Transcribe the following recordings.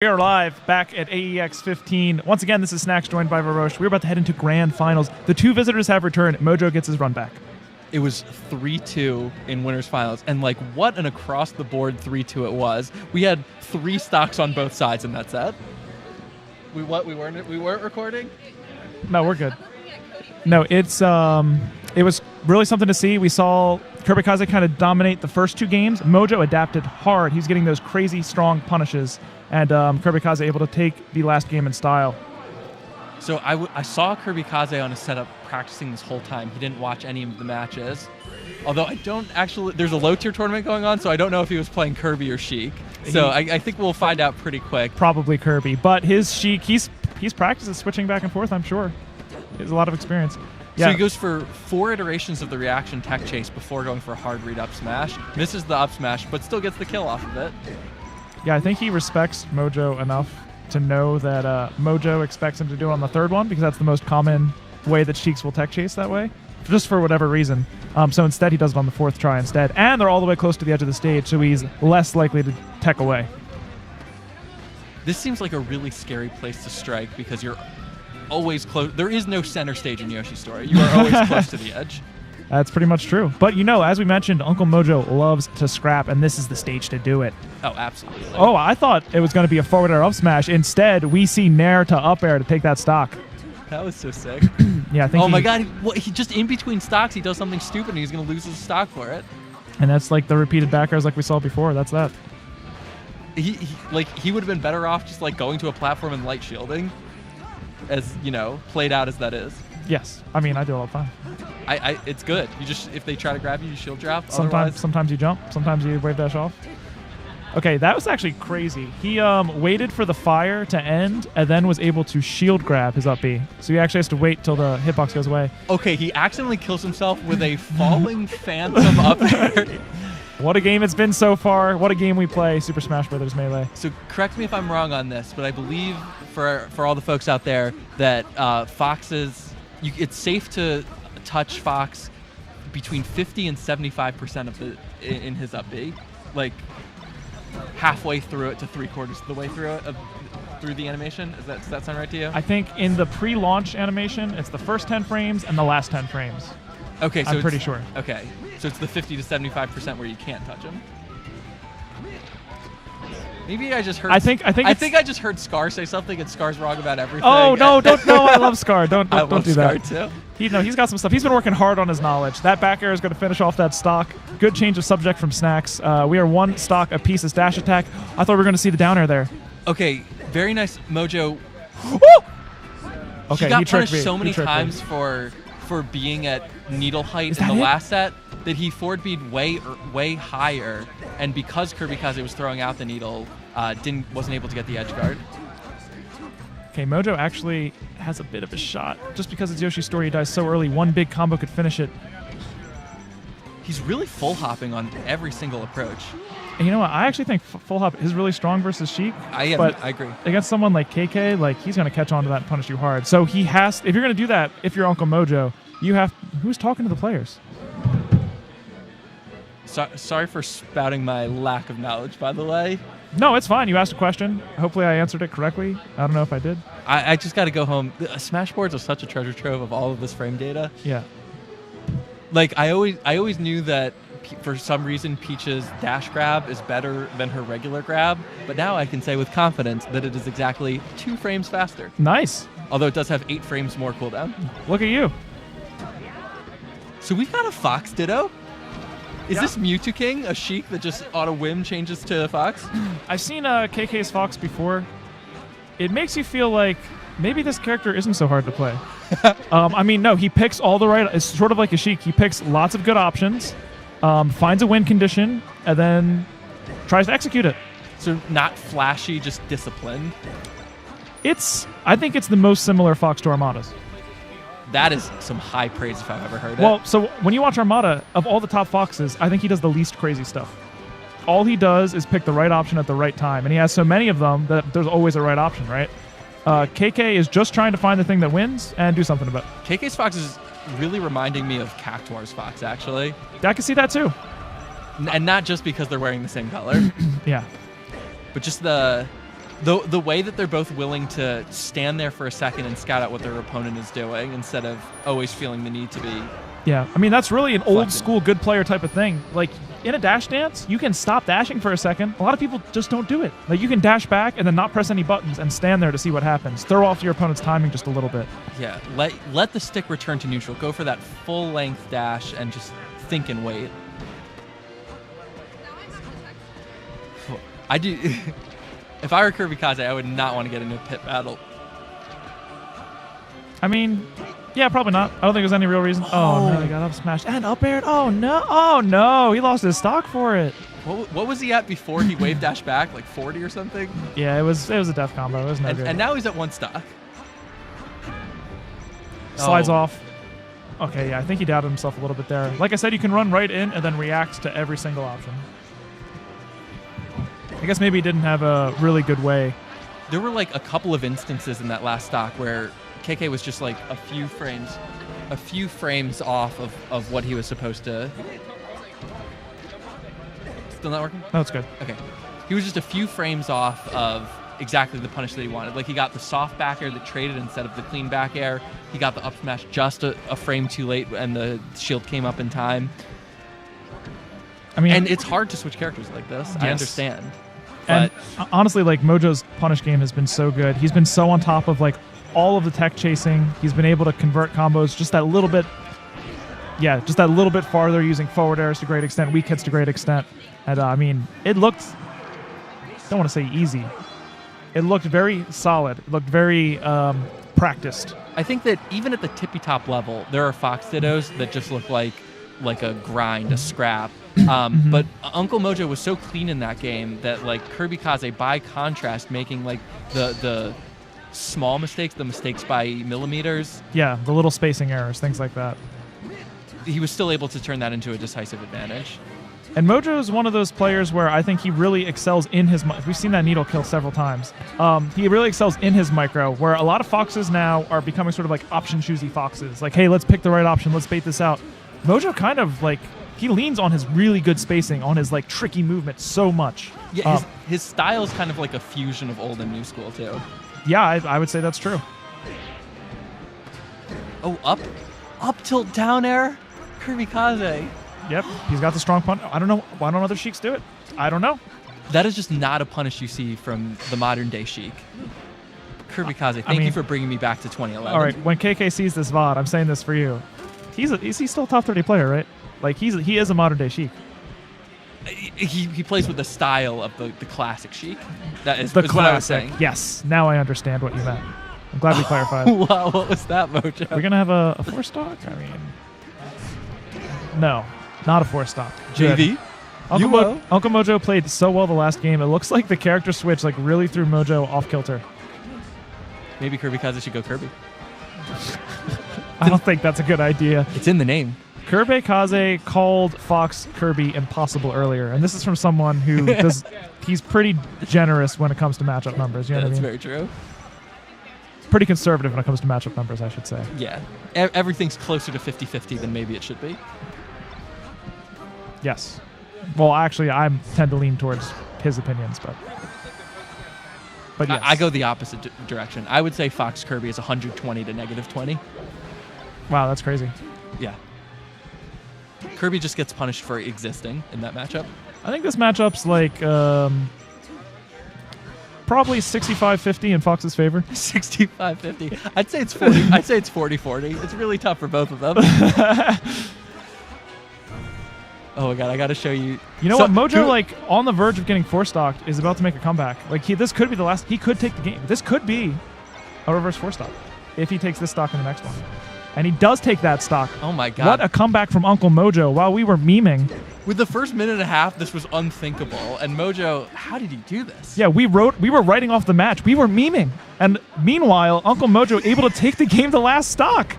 We are live back at AEX 15. Once again, this is Snacks joined by Varosh. We're about to head into grand finals. The two visitors have returned. Mojo gets his run back. It was 3-2 in winners finals, and like what an across-the-board 3-2 it was. We had 3 stocks on both sides in that set. We weren't recording? No, we're good. No, it was really something to see. We saw KirbyKaze kind of dominate the first 2 games. Mojo adapted hard. He's getting those crazy strong punishes, and KirbyKaze able to take the last game in style. So I saw KirbyKaze on his setup practicing this whole time. He didn't watch any of the matches. Although I don't actually, there's a low-tier tournament going on, so I don't know if he was playing Kirby or Sheik. So I think we'll find out pretty quick. Probably Kirby, but his Sheik, he's practiced switching back and forth, I'm sure. He has a lot of experience. Yeah. So he goes for 4 iterations of the reaction tech chase before going for a hard read up smash. Misses the up smash, but still gets the kill off of it. Yeah, I think he respects Mojo enough to know that Mojo expects him to do it on the 3rd one, because that's the most common way that Sheiks will tech chase that way, just for whatever reason. So instead, he does it on the 4th try instead. And they're all the way close to the edge of the stage, so he's less likely to tech away. This seems like a really scary place to strike because you're always close. There is no center stage in Yoshi's story. You are always close to the edge. That's pretty much true. But, you know, as we mentioned, Uncle Mojo loves to scrap, and this is the stage to do it. Oh, absolutely. Oh, I thought it was going to be a forward air up smash. Instead, we see Nair to up air to take that stock. That was so sick. Yeah, I think. Oh my God! He just in between stocks, he does something stupid, and he's going to lose his stock for it. And that's like the repeated back airs like we saw before. That's that. He would have been better off just like going to a platform and light shielding, as you know, played out as that is. Yes, I mean I do it all the time. It's good. You just if they try to grab you, you shield drop. Sometimes you jump. Sometimes you wave dash off. Okay, that was actually crazy. He waited for the fire to end and then was able to shield grab his up B. So he actually has to wait till the hitbox goes away. Okay, he accidentally kills himself with a falling phantom up air. What a game it's been so far. What a game we play, Super Smash Bros. Melee. So correct me if I'm wrong on this, but I believe for all the folks out there that it's safe to touch Fox between 50 and 75% in his up B. Halfway through it to 3/4 of the way through it, through the animation. Does that sound right to you? I think in the pre-launch animation, it's the first 10 frames and the last 10 frames. Okay, so I'm pretty sure. Okay, so it's the 50 to 75% where you can't touch him. Maybe I just heard. I think I just heard Scar say something, and Scar's wrong about everything. Oh no! Don't no! I love Scar. Don't do that. Scar too. He's got some stuff. He's been working hard on his knowledge. That back air is going to finish off that stock. Good change of subject from Snacks. We are 1 stock apiece as dash attack. I thought we were going to see the down air there. Okay, very nice, Mojo. Okay, he got punished so many times for being at needle height in the last set that he forward beat way higher, and because KirbyKaze was throwing out the needle, wasn't able to get the edge guard. Okay, Mojo actually has a bit of a shot. Just because it's Yoshi's story, he dies so early, 1 big combo could finish it. He's really full hopping on every single approach. And you know what? I actually think full hop is really strong versus Sheik. I agree. Against someone like KK, he's going to catch on to that and punish you hard. So he has. If you're going to do that, if you're Uncle Mojo, you have. Who's talking to the players? Sorry for spouting my lack of knowledge, by the way. No, it's fine. You asked a question. Hopefully I answered it correctly. I don't know if I did. I just got to go home. Smash boards are such a treasure trove of all of this frame data. Yeah. I always knew that for some reason Peach's dash grab is better than her regular grab, but now I can say with confidence that it is exactly 2 frames faster. Nice. Although it does have 8 frames more cooldown. Look at you. So we've got a Fox Ditto? Is this Mewtwo King, a Sheik that just on a whim changes to Fox? I've seen KK's Fox before. It makes you feel like maybe this character isn't so hard to play. I mean, no, he picks all the right... It's sort of like a Sheik. He picks lots of good options, finds a win condition, and then tries to execute it. So not flashy, just disciplined? I think it's the most similar Fox to Armada's. That is some high praise if I've ever heard it. Well, so when you watch Armada, of all the top Foxes, I think he does the least crazy stuff. All he does is pick the right option at the right time, and he has so many of them that there's always a right option, right? KK is just trying to find the thing that wins and do something about it. KK's Fox is really reminding me of Cactuar's Fox, actually. I can see that too. And not just because they're wearing the same color. Yeah. But just the The way that they're both willing to stand there for a second and scout out what their opponent is doing instead of always feeling the need to be. Yeah, I mean, that's really an old school good player type of thing. Like, in a dash dance, you can stop dashing for a second. A lot of people just don't do it. Like, you can dash back and then not press any buttons and stand there to see what happens. Throw off your opponent's timing just a little bit. Yeah, let the stick return to neutral. Go for that full-length dash and just think and wait. I do. If I were KirbyKaze, I would not want to get into a pit battle. I mean, yeah, probably not. I don't think there's any real reason. Oh, no, he got up smashed and up aired. Oh, no. Oh, no. He lost his stock for it. What was he at before he wave dash back? Like 40 or something? Yeah, it was a death combo. It was no good. And now he's at 1 stock. Slides off. Okay, yeah, I think he doubted himself a little bit there. Like I said, you can run right in and then react to every single option. I guess maybe he didn't have a really good way. There were like a couple of instances in that last stock where KK was just like a few frames off of what he was supposed to. Still not working? No, it's good. Okay. He was just a few frames off of exactly the punish that he wanted. Like, he got the soft back air that traded instead of the clean back air. He got the up smash just a frame too late, and the shield came up in time. I mean, and it's hard to switch characters like this. Yes. I understand. And honestly, like, Mojo's punish game has been so good. He's been so on top of, like, all of the tech chasing. He's been able to convert combos just that little bit. Yeah, just that little bit farther, using forward airs to a great extent, weak hits to a great extent. And I mean, it looked, I don't want to say easy. It looked very solid. It looked very practiced. I think that even at the tippy top level, there are Fox Dittos that just look like a grind, a scrap. But Uncle Mojo was so clean in that game that, like, KirbyKaze, by contrast, making like the small mistakes, the mistakes by millimeters. Yeah, the little spacing errors, things like that. He was still able to turn that into a decisive advantage. And Mojo is one of those players where I think he really excels in his... We've seen that needle kill several times. He really excels in his micro, where a lot of foxes now are becoming sort of like option-choosy foxes. Like, hey, let's pick the right option, let's bait this out. Mojo kind of, like, he leans on his really good spacing, on his, like, tricky movement so much. Yeah, his style is kind of like a fusion of old and new school, too. Yeah, I would say that's true. Oh, up tilt down air? KirbyKaze. Yep, he's got the strong punch. I don't know. Why don't other Sheiks do it? I don't know. That is just not a punish you see from the modern day Sheik. KirbyKaze, thank you for bringing me back to 2011. All right, when KK sees this VOD, I'm saying this for you. He's still a top 30 player, right? Like, he is a modern day Sheik. He plays with the style of the classic Sheik. That is the classic. What I was saying. Yes, now I understand what you meant. I'm glad we clarified. Wow, what was that, Mojo? We're gonna have a 4-stock. I mean, no, not a 4-stock. JV. Uncle Mojo played so well the last game. It looks like the character switch like really threw Mojo off kilter. Maybe KirbyKaze should go Kirby. I don't think that's a good idea. It's in the name. KirbyKaze called Fox Kirby impossible earlier, and this is from someone who does. He's pretty generous when it comes to matchup numbers. You know what I mean? That's very true. Pretty conservative when it comes to matchup numbers, I should say. Yeah. Everything's closer to 50-50 than maybe it should be. Yes. Well, actually, I tend to lean towards his opinions, but yes. I go the opposite direction. I would say Fox Kirby is 120 to -20. Wow, that's crazy. Yeah. Kirby just gets punished for existing in that matchup. I think this matchup's like probably 65-50 in Fox's favor. 65-50. I'd say it's 40. I'd say it's 40-40. It's really tough for both of them. Oh my god, I got to show you. You know what? Mojo, like, on the verge of getting 4-stocked, is about to make a comeback. Like, this could be the last. He could take the game. This could be a reverse 4-stock if he takes this stock in the next one. And he does take that stock. Oh my god. What a comeback from Uncle Mojo while we were memeing. With the first minute and a half, this was unthinkable. And Mojo, how did he do this? Yeah, we were writing off the match. We were memeing. And meanwhile, Uncle Mojo able to take the game to last stock.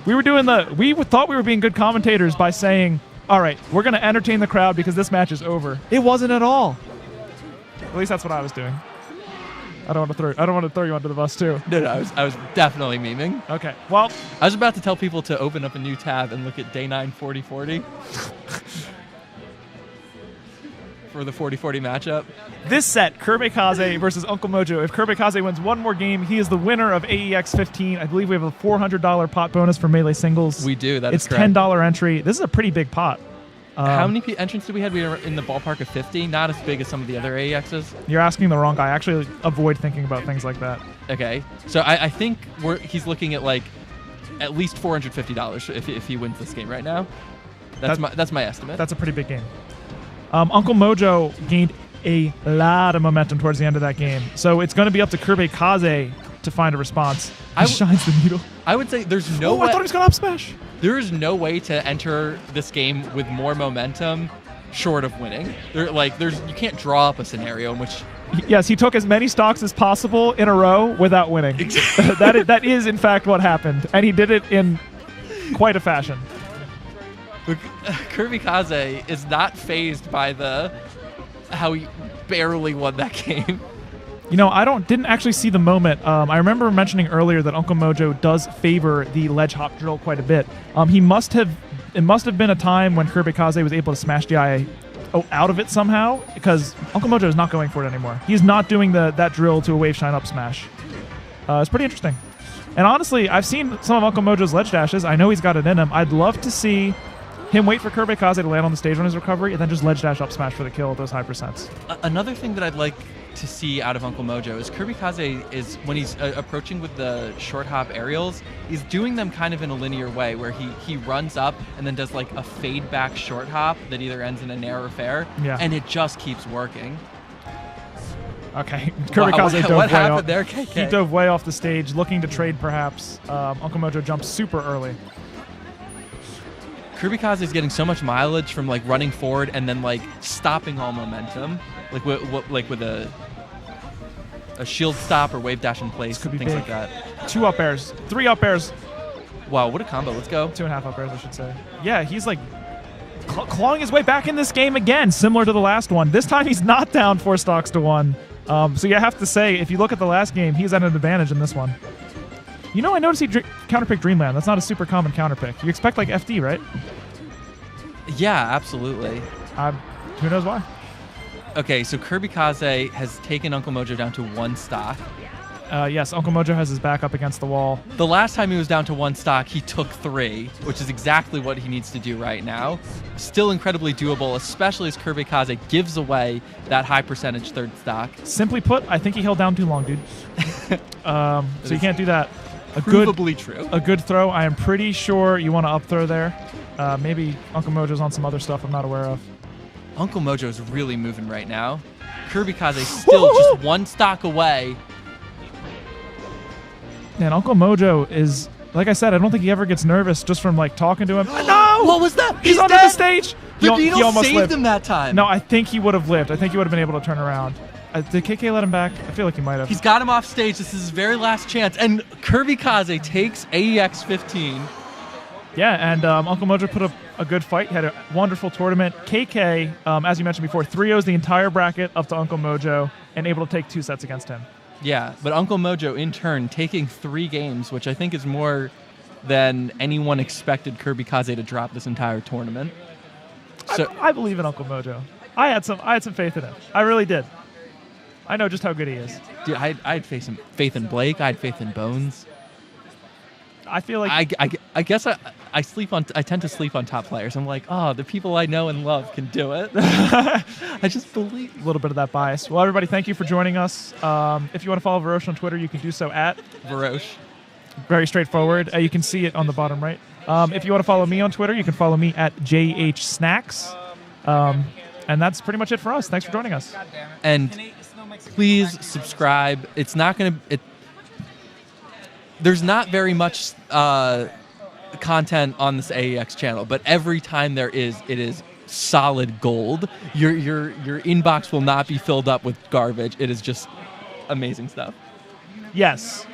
We thought we were being good commentators by saying, all right, we're going to entertain the crowd because this match is over. It wasn't at all. At least that's what I was doing. I don't want to throw you under the bus too. No, I was definitely memeing. Okay. Well, I was about to tell people to open up a new tab and look at day 9 40-40. for the 40-40 matchup. This set, KirbyKaze versus Uncle Mojo. If KirbyKaze wins one more game, he is the winner of AEX 15. I believe we have a $400 pot bonus for Melee Singles. We do. That is It's correct. $10 entry. This is a pretty big pot. How many entrants did we have? We were in the ballpark of 50. Not as big as some of the other AEXs. You're asking the wrong guy. Actually, avoid thinking about things like that. Okay. So I think he's looking at at least $450 if he wins this game right now. That's my estimate. That's a pretty big game. Uncle Mojo gained a lot of momentum towards the end of that game. So it's going to be up to KirbyKaze to find a response. He shines the needle. I would say there's no way. I thought he was going to up smash. There is no way to enter this game with more momentum short of winning. You can't draw up a scenario in which... Yes, he took as many stocks as possible in a row without winning. that is, in fact, what happened. And he did it in quite a fashion. KirbyKaze is not fazed by how he barely won that game. You know, I didn't actually see the moment. I remember mentioning earlier that Uncle Mojo does favor the ledge hop drill quite a bit. It must have been a time when KirbyKaze was able to smash DI out of it somehow, because Uncle Mojo is not going for it anymore. He's not doing that drill to a wave shine up smash. It's pretty interesting. And honestly, I've seen some of Uncle Mojo's ledge dashes. I know he's got it in him. I'd love to see him wait for KirbyKaze to land on the stage on his recovery and then just ledge dash up smash for the kill at those high percents. Another thing that I'd like to see out of Uncle Mojo is KirbyKaze is, when he's approaching with the short hop aerials, he's doing them kind of in a linear way where he runs up and then does a fade back short hop that either ends in a nair or fair, and it just keeps working. Okay, KirbyKaze dove what way happened off. there, KK? He dove way off the stage, looking to trade perhaps. Uncle Mojo jumped super early. KirbyKaze is getting so much mileage from running forward and then stopping all momentum, with a shield stop or wave dash in place, things big. like that. 2 up airs, 3 up airs. Wow, what a combo! Let's go. 2.5 up airs, I should say. Yeah, he's clawing his way back in this game again, similar to the last one. This time he's not down 4 stocks to 1. So you have to say, if you look at the last game, he's at an advantage in this one. You know, I noticed he counterpicked Dreamland. That's not a super common counterpick. You expect FD, right? Yeah, absolutely. Who knows why? Okay, so KirbyKaze has taken Uncle Mojo down to 1 stock. Yes, Uncle Mojo has his back up against the wall. The last time he was down to 1 stock, he took 3, which is exactly what he needs to do right now. Still incredibly doable, especially as KirbyKaze gives away that high percentage 3rd stock. Simply put, I think he held down too long, dude. So you can't do that. Provably true. A good throw. I am pretty sure you want to up throw there. Maybe Uncle Mojo's on some other stuff I'm not aware of. Uncle Mojo's really moving right now. KirbyKaze still just 1 stock away. Man, Uncle Mojo is, like I said, I don't think he ever gets nervous just from talking to him. No! What was that? He's under dead. the stage. The he needle almost saved lived. him that time. No, I think he would have lived. I think he would have been able to turn around. Did KK let him back? I feel like he might have. He's got him off stage. This is his very last chance. And KirbyKaze takes AEX 15. Yeah, and Uncle Mojo put up a good fight. He had a wonderful tournament. KK, as you mentioned before, 3-0's the entire bracket up to Uncle Mojo and able to take 2 sets against him. Yeah, but Uncle Mojo, in turn, taking 3 games, which I think is more than anyone expected KirbyKaze to drop this entire tournament. So I believe in Uncle Mojo. I had some faith in him. I really did. I know just how good he is. Dude, I had faith in Blake. I had faith in Bones. I feel like I guess I tend to sleep on top players. I'm like, the people I know and love can do it. I just believe a little bit of that bias. Well, everybody, thank you for joining us. If you want to follow Varosh on Twitter, you can do so at Varosh. Very straightforward. You can see it on the bottom right. If you want to follow me on Twitter, you can follow me at JHSnacks. And that's pretty much it for us. Thanks for joining us. And please subscribe. It's not going to... There's not very much content on this AEX channel, but every time there is, it is solid gold. Your inbox will not be filled up with garbage. It is just amazing stuff. Yes.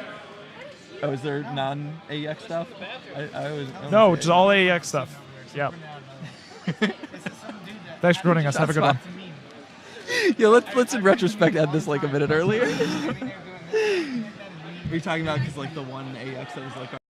Oh, is there non-AEX stuff? No, just all AEX stuff. Yep. Thanks for joining us. Have a good one. Yeah, let's in retrospect add this a minute earlier. Are you talking about because the one AEX that was